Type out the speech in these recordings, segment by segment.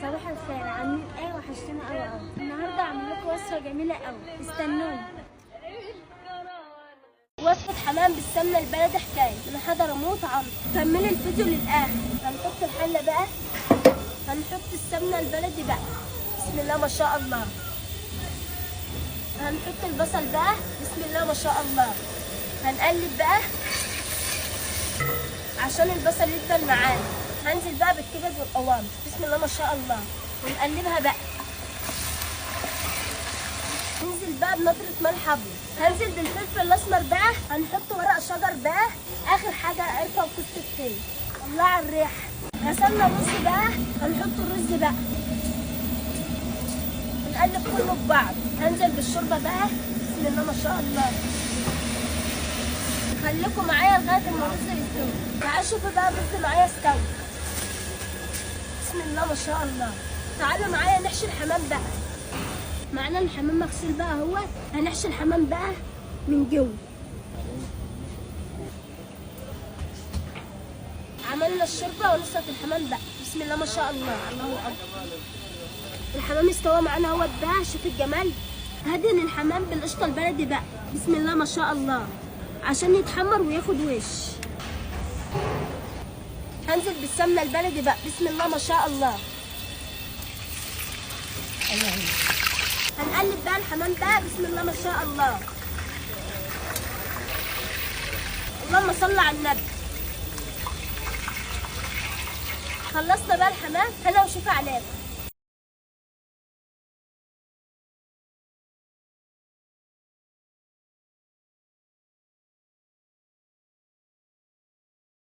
صباح الخير، عاملين ايه؟ وحشتنا قوي قوي. النهارده هعمل لكم وصفه جميله قوي، استنوني. وصفه حمام بالسمنه البلدي حكايه من حضرموت عمرو. كملي الفيديو للاخر. هنحط الحله بقى، هنحط السمنه البلدي بقى، بسم الله ما شاء الله. هنحط البصل بقى، بسم الله ما شاء الله. هنقلب بقى عشان البصل يدبل معانا. هنزل بقى بالكبد والقوام، بسم الله ما شاء الله، ونقلبها بقى. ننزل بقى بنطرة ملح ابيض. هنزل بالفلفل الاسمر بقى، هنحط ورق شجر بقى، اخر حاجه قرفه وكوس التين. الله على الريحه. غسلنا الرز بقى، هنحط الرز بقى، نقلب كله ببعض. هنزل بالشوربه بقى، بسم الله ما شاء الله. خليكم معايا لغايه ما الرز يستوي. تعالوا شوفوا بقى الرز معايا استوي، بسم الله ما شاء الله. تعالوا معايا نحشي الحمام بقى. معانا الحمام مغسول بقى اهو. هنحشي الحمام بقى من جوه. عملنا الشوربه ونصفة الحمام بقى، بسم الله ما شاء الله. الله اكبر. الحمام استوى معانا اهوت بقى، شوف الجمال. هدهن الحمام بالقشطه البلدي بقى، بسم الله ما شاء الله، عشان يتحمر وياخد وش. هنزل بالسمنه البلدي بقى، بسم الله ما شاء الله. هنقلب بقى الحمام بقى، بسم الله ما شاء الله. اللهم صل على النبي. خلصنا بقى الحمام، هنا وشوف عليكم.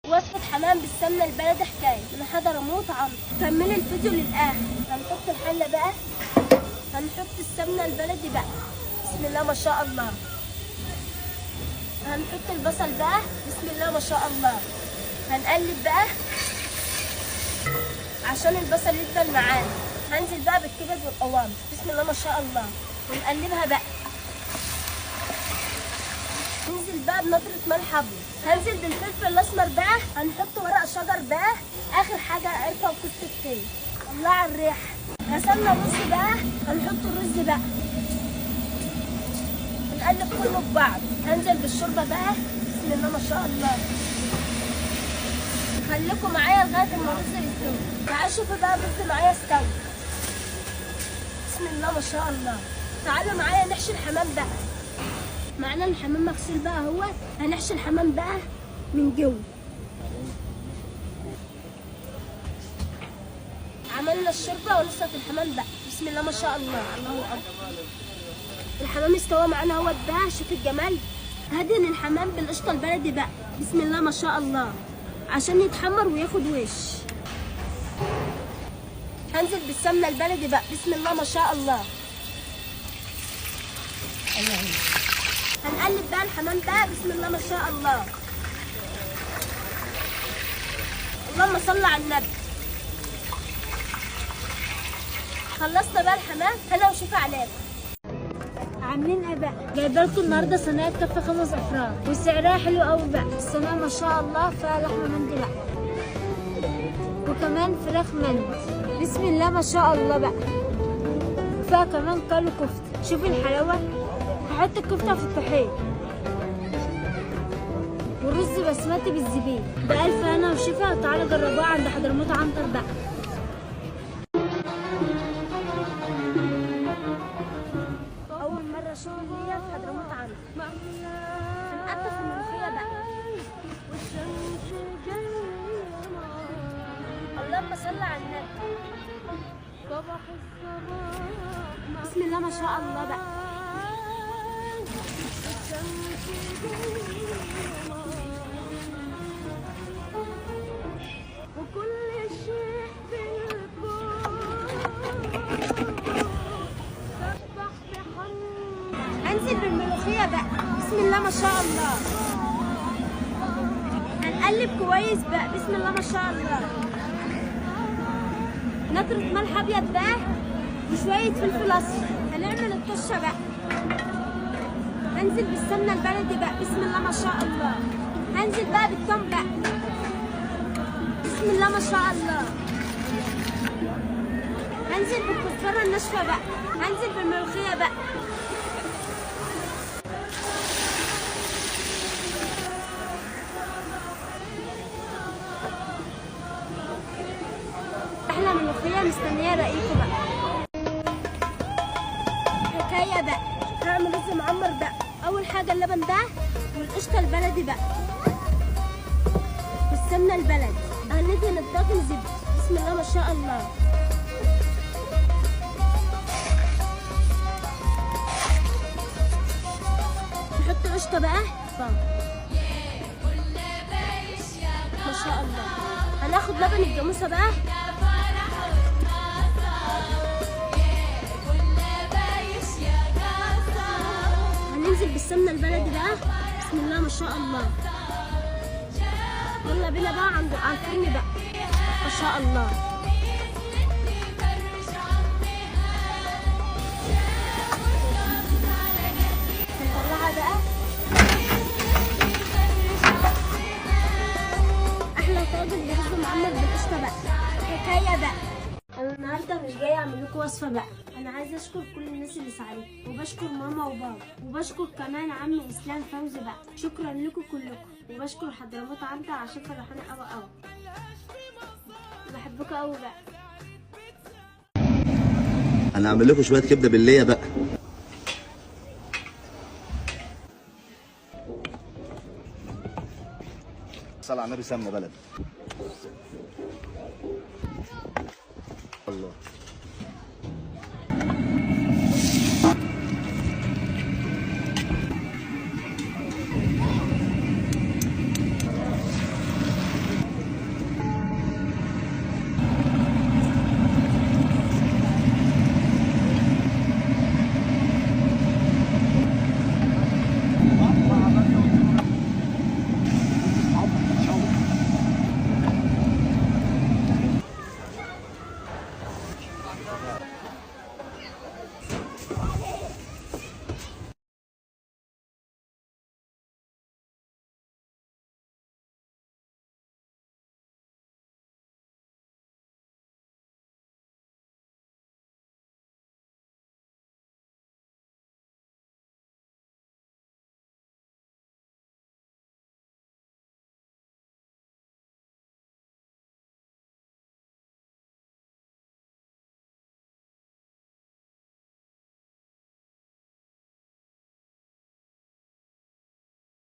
وصفة حمام بالسمنة البلدي حكاية من حضرموت عمرو. كملي الفيديو للآخر. هنحط الحلة بقى، هنحط السمنة البلدي بقى، بسم الله ما شاء الله. هنحط البصل بقى، بسم الله ما شاء الله. هنقلب بقى عشان البصل يدبل معانا. هنزل بقى بالكبد والقوام، بسم الله ما شاء الله، ونقلبها بقى. ننزل بقى بنطرة ملح ابيض. هنزل بالفلفل الاسمر بقى، هنحط ورق شجر بقى، اخر حاجه قرفه وكوس التين. الله على الريحه. غسلنا الرز بقى، هنحط الرز بقى، نقلب كله ببعض. هنزل بالشوربه بقى، بسم الله ما شاء الله. خليكم معايا لغايه ما الرز يستوي. تعالوا شوفوا بقى الرز معايا استوي، بسم الله ما شاء الله. تعالوا معايا نحشي الحمام بقى. معانا الحمام مغسول بقى اهو. هنحشي الحمام بقى من جوه. عملنا الشوربه ونصفة الحمام بقى، بسم الله ما شاء الله. الله اكبر. الحمام استوى معانا اهوت بقى، شوف الجمال. هدهن الحمام بالقشطه البلدي بقى، بسم الله ما شاء الله، عشان يتحمر وياخد وش. هنزل بالسمنه البلدي بقى، بسم الله ما شاء الله. هنقلب بقى الحمام بقى، بسم الله ما شاء الله. اللهم صل على النبي. خلصنا بقى الحمام، هنا وشوف عليكم. عاملين ايه بقى؟ جايبه لكم النهارده صينيه تكفي 5 افراد، وسعرها حلو قوي بقى. الصينيه ما شاء الله فيها لحمه مندي بقى، وكمان فراخ مندي، بسم الله ما شاء الله بقى. فيها كمان كيلو كفته، شوفي الحلاوه. هحط الكفته في الطحين، ورز بسمتي بالزبيب. بألف هنا وشفا، وتعالوا جربوها عند حضرموت عنتر بقى. أول مرة أشوف ليا في حضرموت عنتر. هنقطف الملوخية بقى. اللهم صل على النبي. بسم الله ما شاء الله بقى. وكل شيء في الكون سبح بحمد. هنزل بالملوخية بقى، بسم الله ما شاء الله. هنقلب كويس بقى، بسم الله ما شاء الله. نطرة ملح ابيض بقى وشوية فلفل اسمر. هنعمل الطشة بقى. هنزل بالسمنة البلدي بقى، بسم الله ما شاء الله. هنزل بقى بالثوم بقى، بسم الله ما شاء الله. هنزل بالكزبره الناشفه بقى، هنزل بالملوخيه بقى. احلى ملوخيه مستنيه رأيكم بقى. حكايه بقى، هعمل رز معمر بقى. اول حاجه اللبن ده والقشطه البلدي بقى والسمنه البلدي. هندهن الطاجن زبده. بسم الله ما شاء الله. نحط قشطه بقى. ما شاء الله. هناخد لبن الجاموسه بقى. هننزل بالسمنه البلدي بقى. بسم الله ما شاء الله. يلا بينا بقى على الفرن بقى. ما شاء الله. هنطلعها بقى. احلى طاجن برز معمر بالقشطه بقى. حكايه بقى. انا النهارده مش جايه اعمل لكم وصفه بقى. انا عايزه اشكر كل الناس اللي ساعدتني، وبشكر ماما وبابا، وبشكر كمان عمي اسلام فوزي بقى. شكرا لكم كلكم، وبشكر حضرموت عنتر عشان فرحوني قوي قوي. بحبكم قوي بقى. انا هعمل لكم شويه كبده بالليه بقى. صلى على النبي، سمنه بلد. الله.